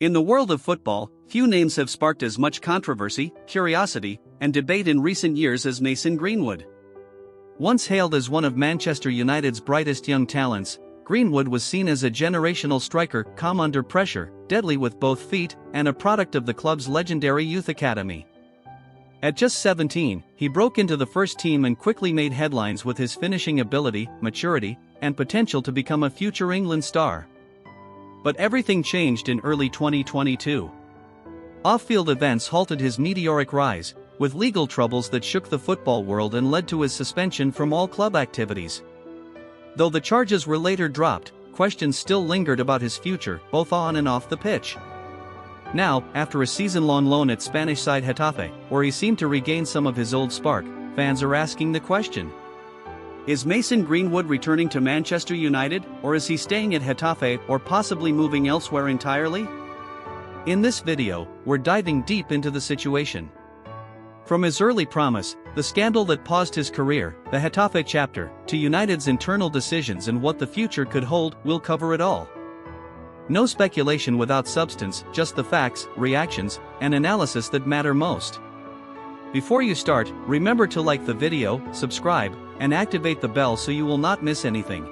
In the world of football, few names have sparked as much controversy, curiosity, and debate in recent years as Mason Greenwood. Once hailed as one of Manchester United's brightest young talents, Greenwood was seen as a generational striker, calm under pressure, deadly with both feet, and a product of the club's legendary youth academy. At just 17, he broke into the first team and quickly made headlines with his finishing ability, maturity, and potential to become a future England star. But everything changed in early 2022. Off-field events halted his meteoric rise, with legal troubles that shook the football world and led to his suspension from all club activities. Though the charges were later dropped, questions still lingered about his future, both on and off the pitch. Now, after a season-long loan at Spanish side Getafe, where he seemed to regain some of his old spark, fans are asking the question: is Mason Greenwood returning to Manchester United, or is he staying at Getafe or possibly moving elsewhere entirely? In this video, we're diving deep into the situation. From his early promise, the scandal that paused his career, the Getafe chapter, to United's internal decisions and what the future could hold, we'll cover it all. No speculation without substance, just the facts, reactions, and analysis that matter most. Before you start, remember to like the video, subscribe, and activate the bell so you will not miss anything.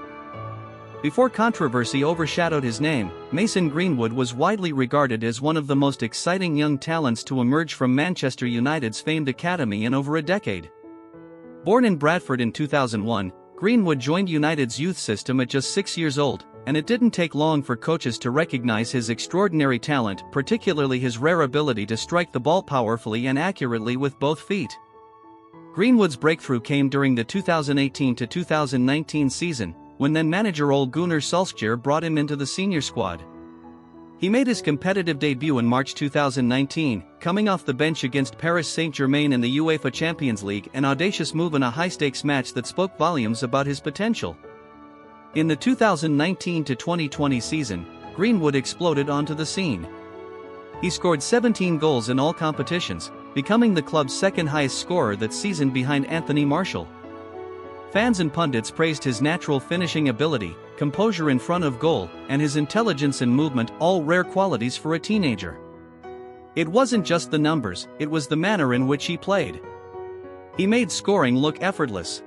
Before controversy overshadowed his name, Mason Greenwood was widely regarded as one of the most exciting young talents to emerge from Manchester United's famed academy in over a decade. Born in Bradford in 2001, Greenwood joined United's youth system at just 6 years old, and it didn't take long for coaches to recognize his extraordinary talent, particularly his rare ability to strike the ball powerfully and accurately with both feet. Greenwood's breakthrough came during the 2018-2019 season, when then-manager Ole Gunnar Solskjaer brought him into the senior squad. He made his competitive debut in March 2019, coming off the bench against Paris Saint-Germain in the UEFA Champions League, an audacious move in a high-stakes match that spoke volumes about his potential. In the 2019-2020 season, Greenwood exploded onto the scene. He scored 17 goals in all competitions, becoming the club's second-highest scorer that season behind Anthony Martial. Fans and pundits praised his natural finishing ability, composure in front of goal, and his intelligence and movement, all rare qualities for a teenager. It wasn't just the numbers, it was the manner in which he played. He made scoring look effortless.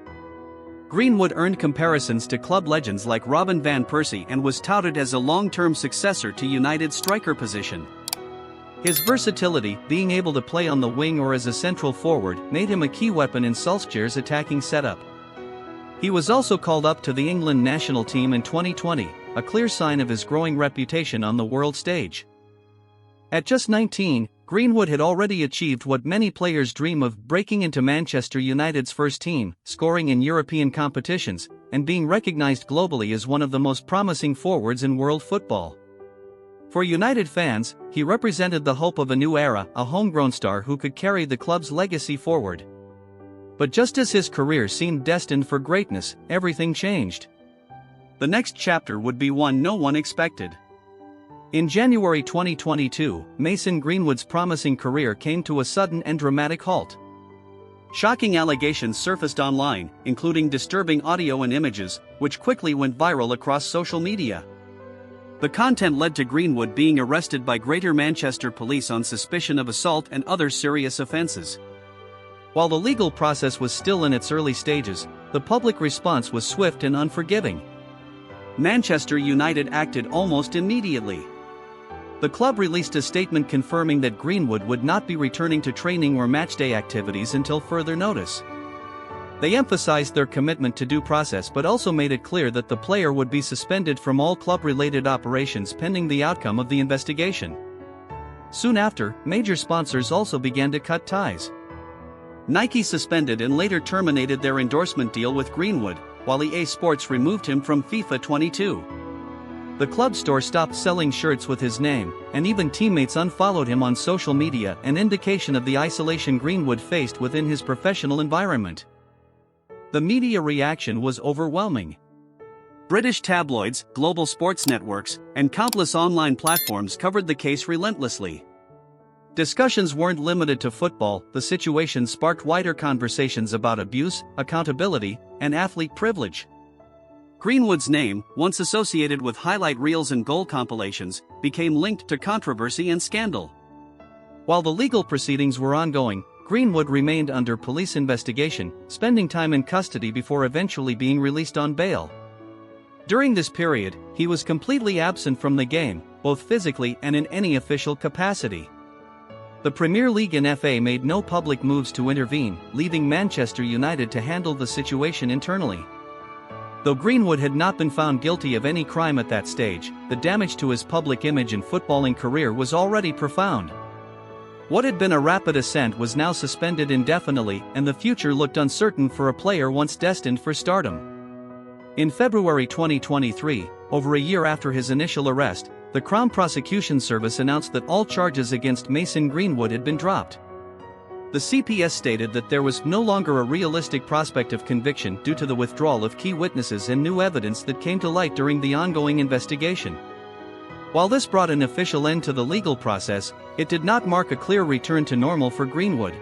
Greenwood earned comparisons to club legends like Robin van Persie and was touted as a long-term successor to United's striker position. His versatility, being able to play on the wing or as a central forward, made him a key weapon in Solskjaer's attacking setup. He was also called up to the England national team in 2020, a clear sign of his growing reputation on the world stage. At just 19, Greenwood had already achieved what many players dream of: breaking into Manchester United's first team, scoring in European competitions, and being recognized globally as one of the most promising forwards in world football. For United fans, he represented the hope of a new era, a homegrown star who could carry the club's legacy forward. But just as his career seemed destined for greatness, everything changed. The next chapter would be one no one expected. In January 2022, Mason Greenwood's promising career came to a sudden and dramatic halt. Shocking allegations surfaced online, including disturbing audio and images, which quickly went viral across social media. The content led to Greenwood being arrested by Greater Manchester Police on suspicion of assault and other serious offences. While the legal process was still in its early stages, the public response was swift and unforgiving. Manchester United acted almost immediately. The club released a statement confirming that Greenwood would not be returning to training or matchday activities until further notice. They emphasized their commitment to due process but also made it clear that the player would be suspended from all club-related operations pending the outcome of the investigation. Soon after, major sponsors also began to cut ties. Nike suspended and later terminated their endorsement deal with Greenwood, while EA Sports removed him from FIFA 22. The club store stopped selling shirts with his name, and even teammates unfollowed him on social media, an indication of the isolation Greenwood faced within his professional environment. The media reaction was overwhelming. British tabloids, global sports networks, and countless online platforms covered the case relentlessly. Discussions weren't limited to football. The situation sparked wider conversations about abuse, accountability, and athlete privilege. Greenwood's name, once associated with highlight reels and goal compilations, became linked to controversy and scandal. While the legal proceedings were ongoing, Greenwood remained under police investigation, spending time in custody before eventually being released on bail. During this period, he was completely absent from the game, both physically and in any official capacity. The Premier League and FA made no public moves to intervene, leaving Manchester United to handle the situation internally. Though Greenwood had not been found guilty of any crime at that stage, the damage to his public image and footballing career was already profound. What had been a rapid ascent was now suspended indefinitely, and the future looked uncertain for a player once destined for stardom. In February 2023, over a year after his initial arrest, the Crown Prosecution Service announced that all charges against Mason Greenwood had been dropped. The CPS stated that there was no longer a realistic prospect of conviction due to the withdrawal of key witnesses and new evidence that came to light during the ongoing investigation. While this brought an official end to the legal process, it did not mark a clear return to normal for Greenwood.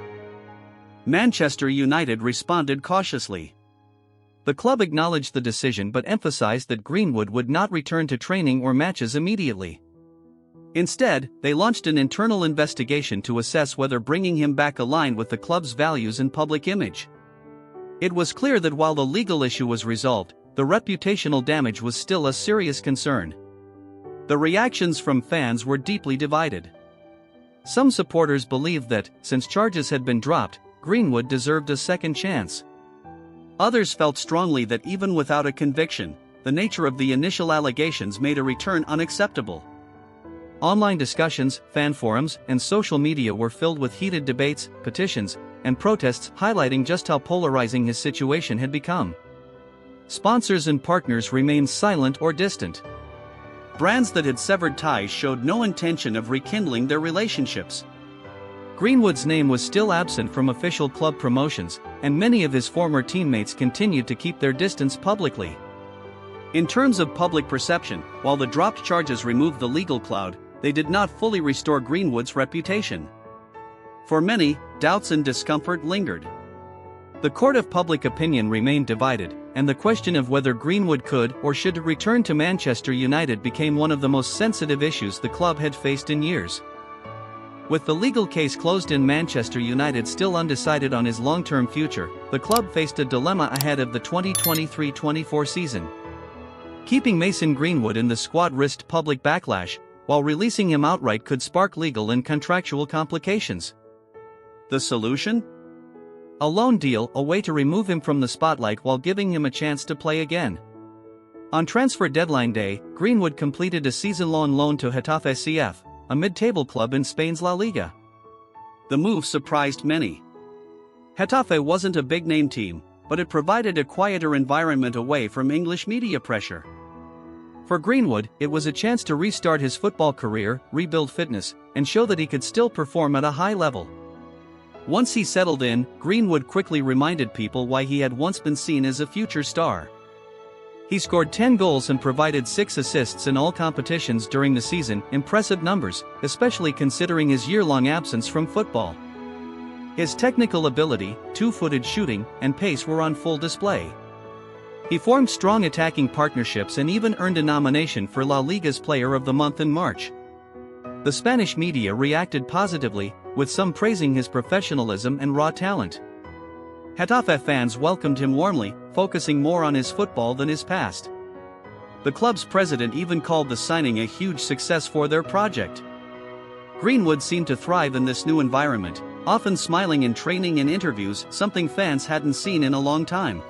Manchester United responded cautiously. The club acknowledged the decision but emphasized that Greenwood would not return to training or matches immediately. Instead, they launched an internal investigation to assess whether bringing him back aligned with the club's values and public image. It was clear that while the legal issue was resolved, the reputational damage was still a serious concern. The reactions from fans were deeply divided. Some supporters believed that, since charges had been dropped, Greenwood deserved a second chance. Others felt strongly that even without a conviction, the nature of the initial allegations made a return unacceptable. Online discussions, fan forums, and social media were filled with heated debates, petitions, and protests highlighting just how polarizing his situation had become. Sponsors and partners remained silent or distant. Brands that had severed ties showed no intention of rekindling their relationships. Greenwood's name was still absent from official club promotions, and many of his former teammates continued to keep their distance publicly. In terms of public perception, while the dropped charges removed the legal cloud, they did not fully restore Greenwood's reputation. For many, doubts and discomfort lingered. The court of public opinion remained divided, and the question of whether Greenwood could or should return to Manchester United became one of the most sensitive issues the club had faced in years. With the legal case closed and Manchester United still undecided on his long-term future, the club faced a dilemma ahead of the 2023-24 season. Keeping Mason Greenwood in the squad risked public backlash, while releasing him outright could spark legal and contractual complications. The solution? A loan deal, a way to remove him from the spotlight while giving him a chance to play again. On transfer deadline day, Greenwood completed a season-long loan to Getafe CF, a mid-table club in Spain's La Liga. The move surprised many. Getafe wasn't a big-name team, but it provided a quieter environment away from English media pressure. For Greenwood, it was a chance to restart his football career, rebuild fitness, and show that he could still perform at a high level. Once he settled in, Greenwood quickly reminded people why he had once been seen as a future star. He scored 10 goals and provided 6 assists in all competitions during the season, impressive numbers, especially considering his year-long absence from football. His technical ability, two-footed shooting, and pace were on full display. He formed strong attacking partnerships and even earned a nomination for La Liga's Player of the Month in March. The Spanish media reacted positively, with some praising his professionalism and raw talent. Getafe fans welcomed him warmly, focusing more on his football than his past. The club's president even called the signing a huge success for their project. Greenwood seemed to thrive in this new environment, often smiling in training and interviews, something fans hadn't seen in a long time.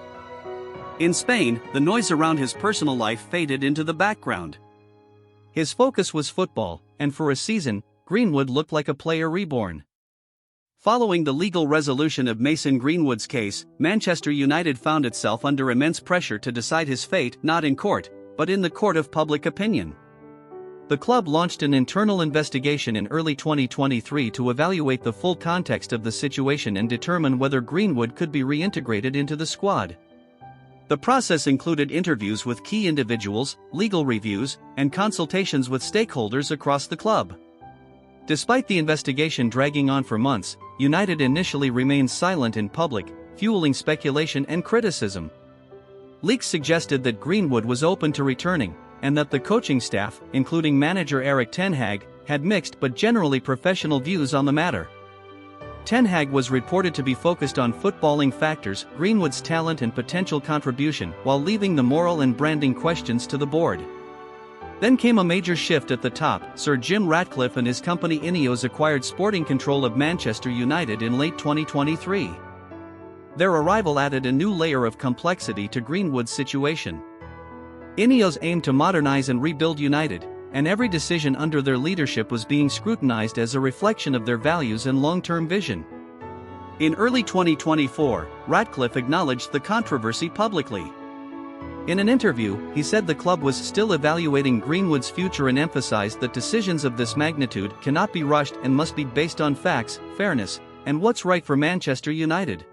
In Spain, the noise around his personal life faded into the background. His focus was football, and for a season, Greenwood looked like a player reborn. Following the legal resolution of Mason Greenwood's case, Manchester United found itself under immense pressure to decide his fate not in court, but in the court of public opinion. The club launched an internal investigation in early 2023 to evaluate the full context of the situation and determine whether Greenwood could be reintegrated into the squad. The process included interviews with key individuals, legal reviews, and consultations with stakeholders across the club. Despite the investigation dragging on for months, United initially remained silent in public, fueling speculation and criticism. Leaks suggested that Greenwood was open to returning, and that the coaching staff, including manager Erik ten Hag, had mixed but generally professional views on the matter. Ten Hag was reported to be focused on footballing factors, Greenwood's talent and potential contribution, while leaving the moral and branding questions to the board. Then came a major shift at the top. Sir Jim Ratcliffe and his company Ineos acquired sporting control of Manchester United in late 2023. Their arrival added a new layer of complexity to Greenwood's situation. Ineos aimed to modernize and rebuild United, and every decision under their leadership was being scrutinized as a reflection of their values and long-term vision. In early 2024, Ratcliffe acknowledged the controversy publicly. In an interview, he said the club was still evaluating Greenwood's future and emphasized that decisions of this magnitude cannot be rushed and must be based on facts, fairness, and what's right for Manchester United.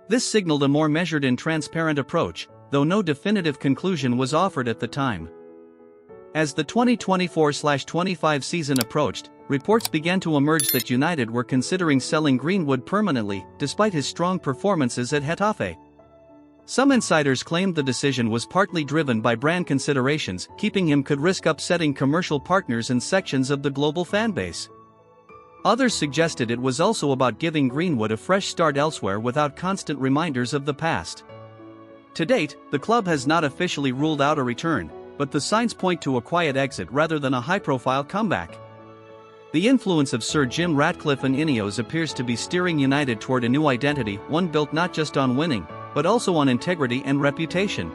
This signaled a more measured and transparent approach, though no definitive conclusion was offered at the time. As the 2024-25 season approached, reports began to emerge that United were considering selling Greenwood permanently, despite his strong performances at Getafe. Some insiders claimed the decision was partly driven by brand considerations. Keeping him could risk upsetting commercial partners and sections of the global fanbase. Others suggested it was also about giving Greenwood a fresh start elsewhere without constant reminders of the past. To date, the club has not officially ruled out a return, but the signs point to a quiet exit rather than a high-profile comeback. The influence of Sir Jim Ratcliffe and Ineos appears to be steering United toward a new identity, one built not just on winning, but also on integrity and reputation.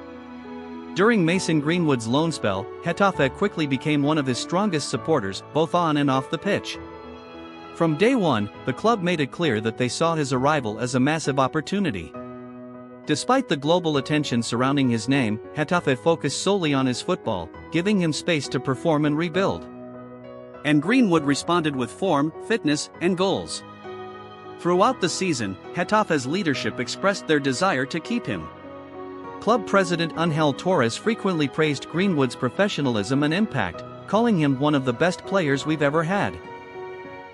During Mason Greenwood's loan spell, Getafe quickly became one of his strongest supporters, both on and off the pitch. From day one, the club made it clear that they saw his arrival as a massive opportunity. Despite the global attention surrounding his name, Getafe focused solely on his football, giving him space to perform and rebuild. And Greenwood responded with form, fitness, and goals. Throughout the season, Getafe's leadership expressed their desire to keep him. Club president Ángel Torres frequently praised Greenwood's professionalism and impact, calling him one of the best players we've ever had.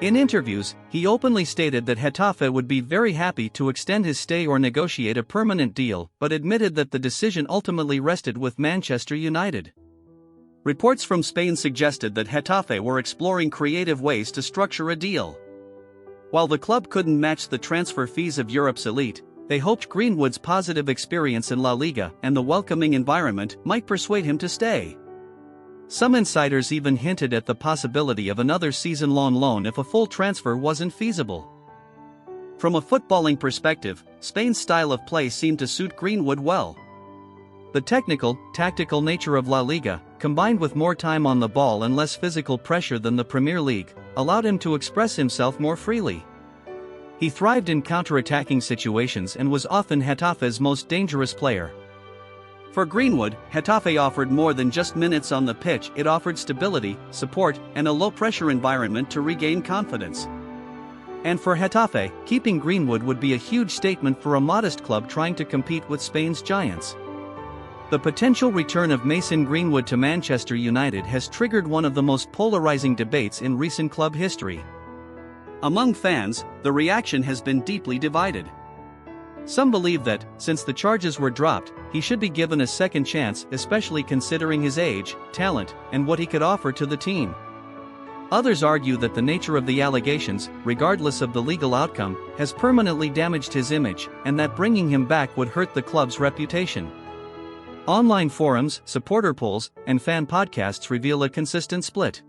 In interviews, he openly stated that Getafe would be very happy to extend his stay or negotiate a permanent deal, but admitted that the decision ultimately rested with Manchester United. Reports from Spain suggested that Getafe were exploring creative ways to structure a deal. While the club couldn't match the transfer fees of Europe's elite, they hoped Greenwood's positive experience in La Liga and the welcoming environment might persuade him to stay. Some insiders even hinted at the possibility of another season-long loan if a full transfer wasn't feasible. From a footballing perspective, Spain's style of play seemed to suit Greenwood well. The technical, tactical nature of La Liga, combined with more time on the ball and less physical pressure than the Premier League, allowed him to express himself more freely. He thrived in counter-attacking situations and was often Getafe's most dangerous player. For Greenwood, Getafe offered more than just minutes on the pitch. It offered stability, support, and a low-pressure environment to regain confidence. And for Getafe, keeping Greenwood would be a huge statement for a modest club trying to compete with Spain's giants. The potential return of Mason Greenwood to Manchester United has triggered one of the most polarizing debates in recent club history. Among fans, the reaction has been deeply divided. Some believe that, since the charges were dropped, he should be given a second chance, especially considering his age, talent, and what he could offer to the team. Others argue that the nature of the allegations, regardless of the legal outcome, has permanently damaged his image, and that bringing him back would hurt the club's reputation. Online forums, supporter polls, and fan podcasts reveal a consistent split.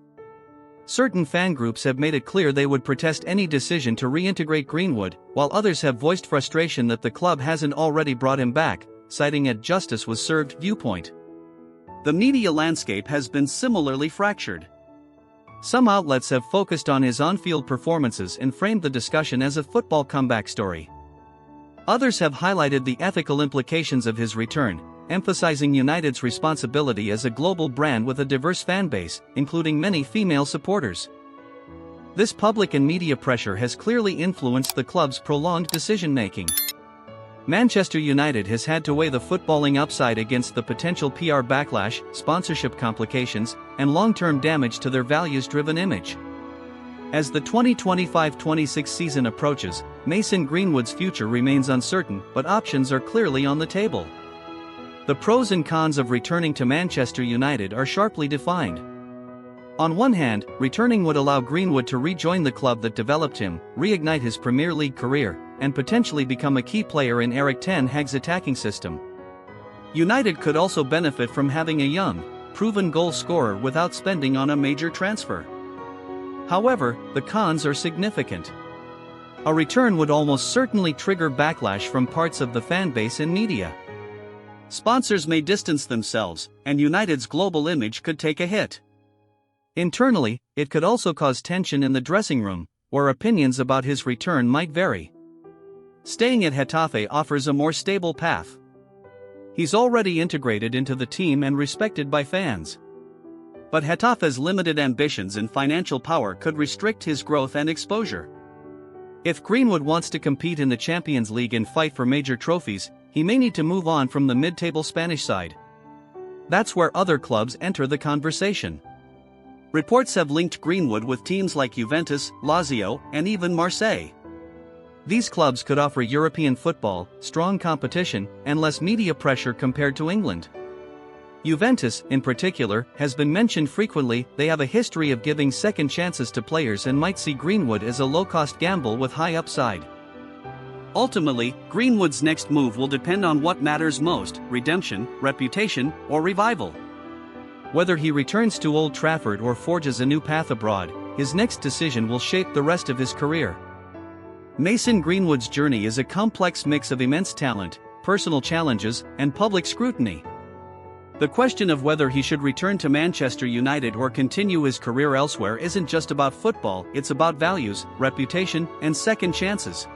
Certain fan groups have made it clear they would protest any decision to reintegrate Greenwood, while others have voiced frustration that the club hasn't already brought him back, citing a justice was served viewpoint. The media landscape has been similarly fractured. Some outlets have focused on his on-field performances and framed the discussion as a football comeback story. Others have highlighted the ethical implications of his return, emphasizing United's responsibility as a global brand with a diverse fan base, including many female supporters. This public and media pressure has clearly influenced the club's prolonged decision-making. Manchester United has had to weigh the footballing upside against the potential PR backlash, sponsorship complications, and long-term damage to their values-driven image. As the 2025-26 season approaches, Mason Greenwood's future remains uncertain, but options are clearly on the table. The pros and cons of returning to Manchester United are sharply defined. On one hand, returning would allow Greenwood to rejoin the club that developed him, reignite his Premier League career, and potentially become a key player in Erik ten Hag's attacking system. United could also benefit from having a young, proven goal scorer without spending on a major transfer. However, the cons are significant. A return would almost certainly trigger backlash from parts of the fanbase and media. Sponsors may distance themselves, and United's global image could take a hit. Internally, it could also cause tension in the dressing room, where opinions about his return might vary. Staying at Getafe offers a more stable path. He's already integrated into the team and respected by fans. But Getafe's limited ambitions and financial power could restrict his growth and exposure. If Greenwood wants to compete in the Champions League and fight for major trophies, he may need to move on from the mid-table Spanish side. That's where other clubs enter the conversation. Reports have linked Greenwood with teams like Juventus, Lazio, and even Marseille. These clubs could offer European football, strong competition, and less media pressure compared to England. Juventus, in particular, has been mentioned frequently. They have a history of giving second chances to players and might see Greenwood as a low-cost gamble with high upside. Ultimately, Greenwood's next move will depend on what matters most: redemption, reputation, or revival. Whether he returns to Old Trafford or forges a new path abroad, his next decision will shape the rest of his career. Mason Greenwood's journey is a complex mix of immense talent, personal challenges, and public scrutiny. The question of whether he should return to Manchester United or continue his career elsewhere isn't just about football, it's about values, reputation, and second chances.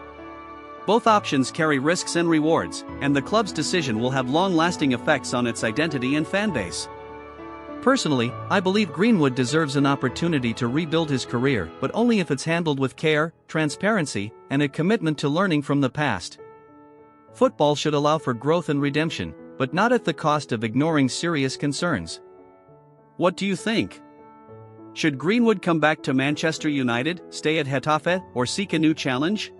Both options carry risks and rewards, and the club's decision will have long-lasting effects on its identity and fanbase. Personally, I believe Greenwood deserves an opportunity to rebuild his career, but only if it's handled with care, transparency, and a commitment to learning from the past. Football should allow for growth and redemption, but not at the cost of ignoring serious concerns. What do you think? Should Greenwood come back to Manchester United, stay at Getafe, or seek a new challenge?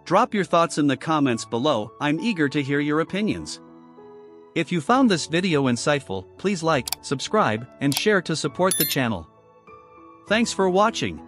Drop your thoughts in the comments below. I'm eager to hear your opinions. If you found this video insightful, please like, subscribe, and share to support the channel. Thanks for watching.